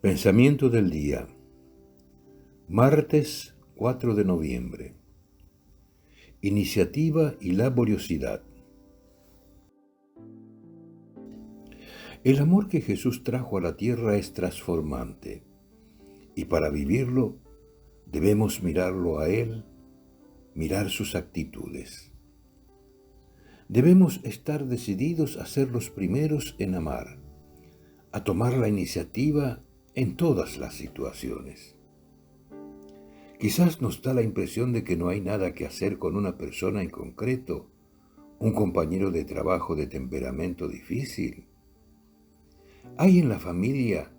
Pensamiento del día. Martes 4 de noviembre. Iniciativa y laboriosidad. El amor que Jesús trajo a la tierra es transformante, y para vivirlo debemos mirarlo a Él, mirar sus actitudes. Debemos estar decididos a ser los primeros en amar, a tomar la iniciativa en todas las situaciones. Quizás nos da la impresión de que no hay nada que hacer con una persona en concreto, un compañero de trabajo de temperamento difícil. Hay en la familia,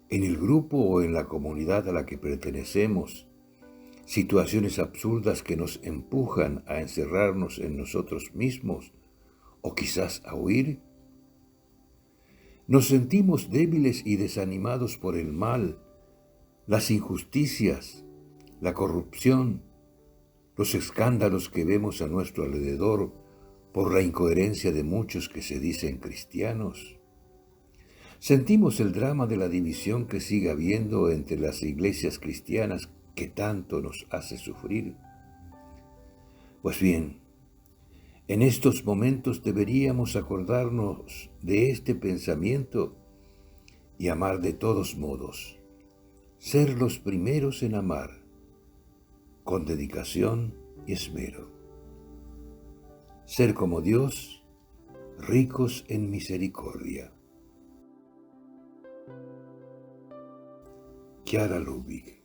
en el grupo o en la comunidad a la que pertenecemos, situaciones absurdas que nos empujan a encerrarnos en nosotros mismos o quizás a huir. Nos sentimos débiles y desanimados por el mal, las injusticias, la corrupción, los escándalos que vemos a nuestro alrededor por la incoherencia de muchos que se dicen cristianos. Sentimos el drama de la división que sigue habiendo entre las iglesias cristianas que tanto nos hace sufrir. Pues bien, en estos momentos deberíamos acordarnos de este pensamiento y amar de todos modos, ser los primeros en amar, con dedicación y esmero. Ser como Dios, ricos en misericordia. Chiara Lubich.